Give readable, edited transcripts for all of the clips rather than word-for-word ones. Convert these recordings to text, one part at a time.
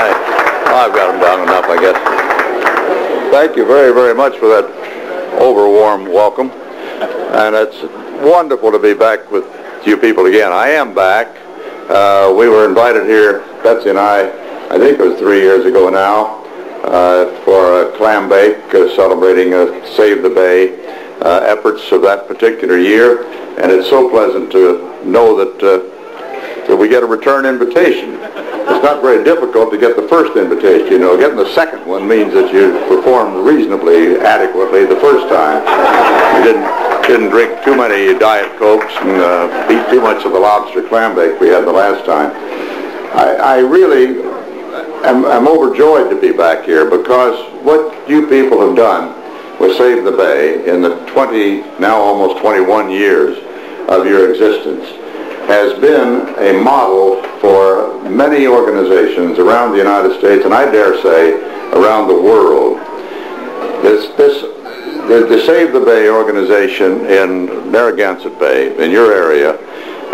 I've got them down enough, I guess. Thank you very, very much for that over-warm welcome. And it's wonderful to be back with you people again. I am back. We were invited here, Betsy and I think it was 3 years ago now, for a clam bake celebrating Save the Bay efforts of that particular year. And it's so pleasant to know that we get a return invitation. It's not very difficult to get the first invitation. You know, getting the second one means that you performed reasonably adequately the first time. You didn't drink too many Diet Cokes and eat too much of the lobster clam bake we had the last time. I really am overjoyed to be back here because what you people have done with Save the Bay in the now almost 21 years of your existence has been a model for many organizations around the United States, and I dare say around the world. The Save the Bay organization in Narragansett Bay, in your area,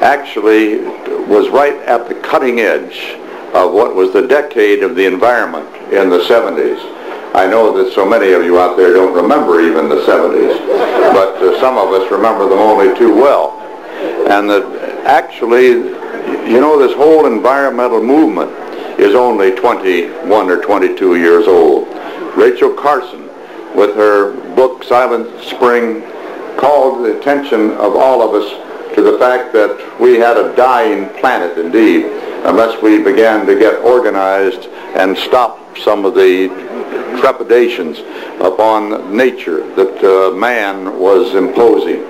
actually was right at the cutting edge of what was the decade of the environment in the 70s. I know that so many of you out there don't remember even the 70s, but some of us remember them only too well. And that actually, you know, this whole environmental movement is only 21 or 22 years old. Rachel Carson, with her book Silent Spring, called the attention of all of us to the fact that we had a dying planet indeed, unless we began to get organized and stop some of the trepidations upon nature that man was imposing.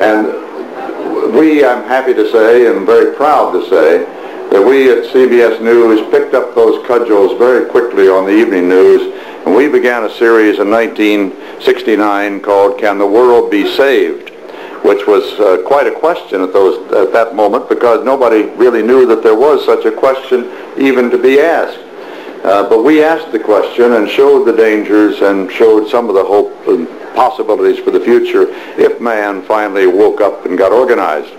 And I'm happy to say and very proud to say that we at CBS News picked up those cudgels very quickly on the evening news, and we began a series in 1969 called Can the World Be Saved?, which was quite a question at that moment, because nobody really knew that there was such a question even to be asked. But we asked the question and showed the dangers and showed some of the hope and possibilities for the future if man finally woke up and got organized.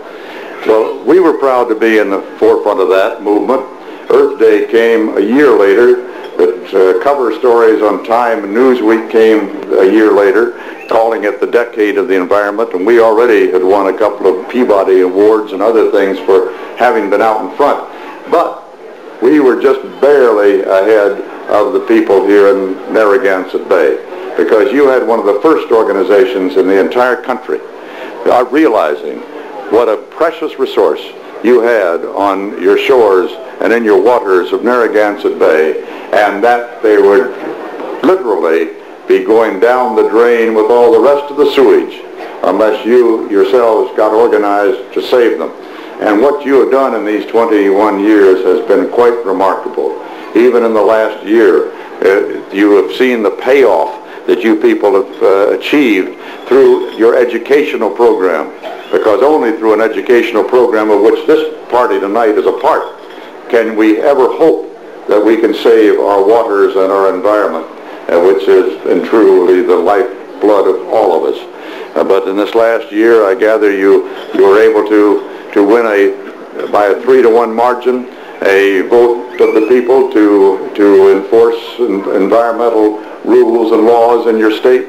Well, we were proud to be in the forefront of that movement. Earth Day came a year later, but cover stories on Time and Newsweek came a year later, calling it the decade of the environment, and we already had won a couple of Peabody Awards and other things for having been out in front. But we were just barely ahead of the people here in Narragansett Bay, because you had one of the first organizations in the entire country realizing what a precious resource you had on your shores and in your waters of Narragansett Bay, and that they would literally be going down the drain with all the rest of the sewage unless you yourselves got organized to save them. And what you have done in these 21 years has been quite remarkable. Even in the last year, you have seen the payoff that you people have achieved through your educational program, because only through an educational program of which this party tonight is a part can we ever hope that we can save our waters and our environment, which is and truly the lifeblood of all of us. But in this last year, I gather you were able to win by a 3-to-1 margin a vote of the people to enforce environmental rules and laws in your state.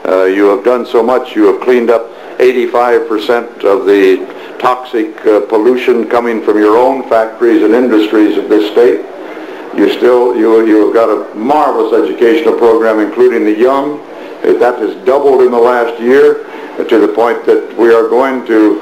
You have done so much. You have cleaned up 85% of the toxic pollution coming from your own factories and industries of this state. You have got a marvelous educational program, including the young. That has doubled in the last year, to the point that we are going to,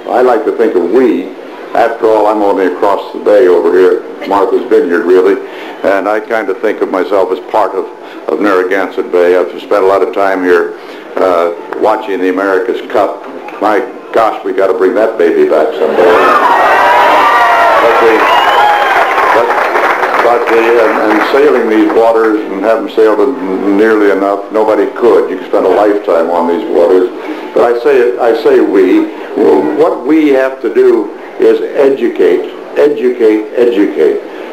I like to think of we, after all, I'm only across the bay over here at Martha's Vineyard, really, and I kind of think of myself as part of Narragansett Bay. I've spent a lot of time here watching the America's Cup. My gosh, we got to bring that baby back someday. And sailing these waters and haven't sailed nearly enough. Nobody could. You could spend a lifetime on these waters. But I say we. What we have to do is educate.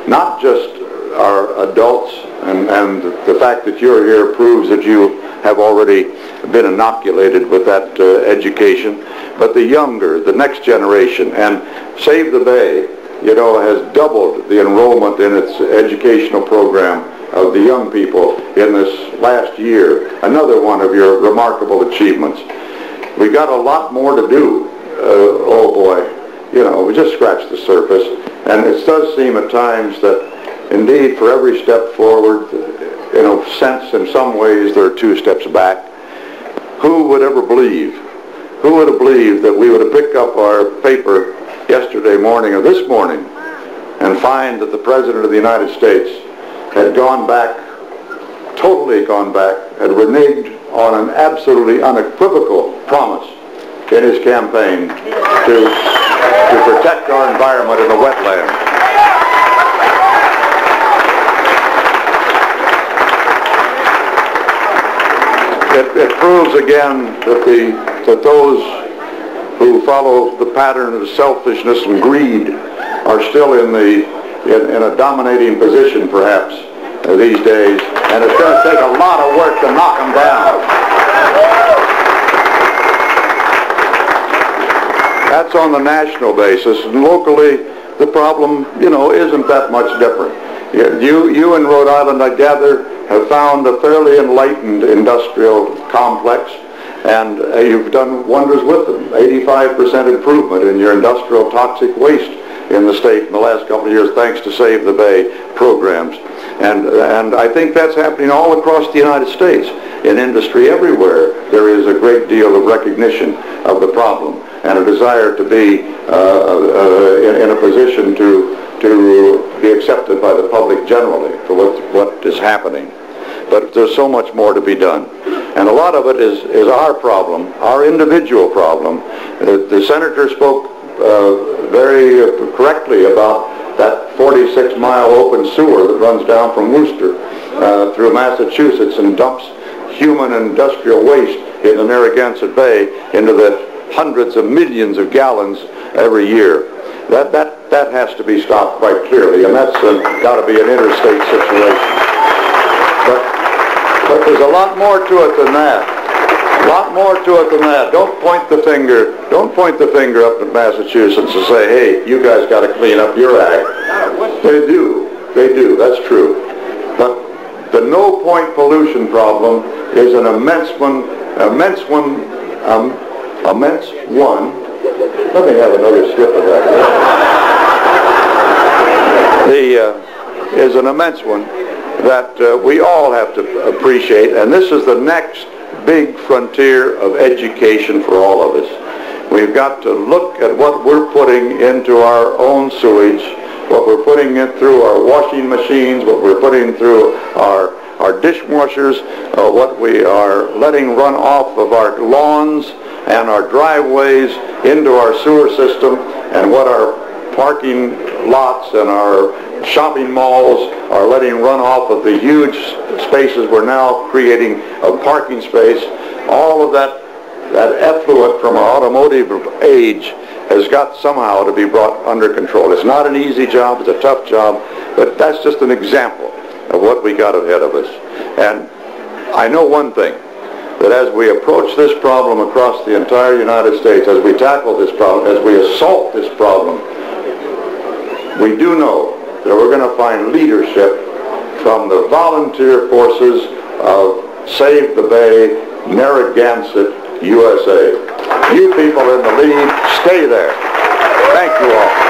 Not just our adults, and the fact that you're here proves that you have already been inoculated with that education, but the younger, the next generation. And Save the Bay you know, has doubled the enrollment in its educational program of the young people in this last year. Another one of your remarkable achievements. We got a lot more to do. Oh boy, you know, we just scratched the surface. And it does seem at times that indeed for every step forward, in a sense, in some ways, there are 2 steps back. Who would ever believe? Who would have believed that we would have picked up our paper yesterday morning or this morning and find that the President of the United States had gone back, totally gone back, had reneged on an absolutely unequivocal promise in his campaign to protect our environment in the wetlands. It proves again that those who follow the pattern of selfishness and greed are still in a dominating position, perhaps, these days, and it's going to take a lot of work to knock them down. That's on the national basis, and locally, the problem, you know, isn't that much different. You in Rhode Island, I gather, have found a fairly enlightened industrial complex, and you've done wonders with them. 85% improvement in your industrial toxic waste in the state in the last couple of years, thanks to Save the Bay programs. And I think that's happening all across the United States. In industry everywhere, there is a great deal of recognition of the problem and a desire to be in a position to be accepted by the public generally for what is happening. But there's so much more to be done. And a lot of it is our problem, our individual problem. The Senator spoke very correctly about that 46-mile open sewer that runs down from Worcester through Massachusetts and dumps human and industrial waste in the Narragansett Bay into the hundreds of millions of gallons every year. That has to be stopped quite clearly, and that's got to be an interstate situation. But there's a lot more to it than that. A lot more to it than that. Don't point the finger up at Massachusetts and say, hey, you guys got to clean up your act. They do, that's true. But the no-point pollution problem is an immense one. Let me have another sip of that. Is an immense one that we all have to appreciate, and this is the next big frontier of education for all of us. We've got to look at what we're putting into our own sewage, what we're putting in through our washing machines, what we're putting through our dishwashers, what we are letting run off of our lawns and our driveways into our sewer system, and what our parking lots and our shopping malls are letting run off of the huge spaces we're now creating of parking space. All of that effluent from our automotive age has got somehow to be brought under control. It's not an easy job, it's a tough job, but that's just an example of what we got ahead of us. And I know one thing, that as we approach this problem across the entire United States, as we tackle this problem, as we assault this problem, we do know that we're going to find leadership from the volunteer forces of Save the Bay, Narragansett, USA. You people in the lead, stay there. Thank you all.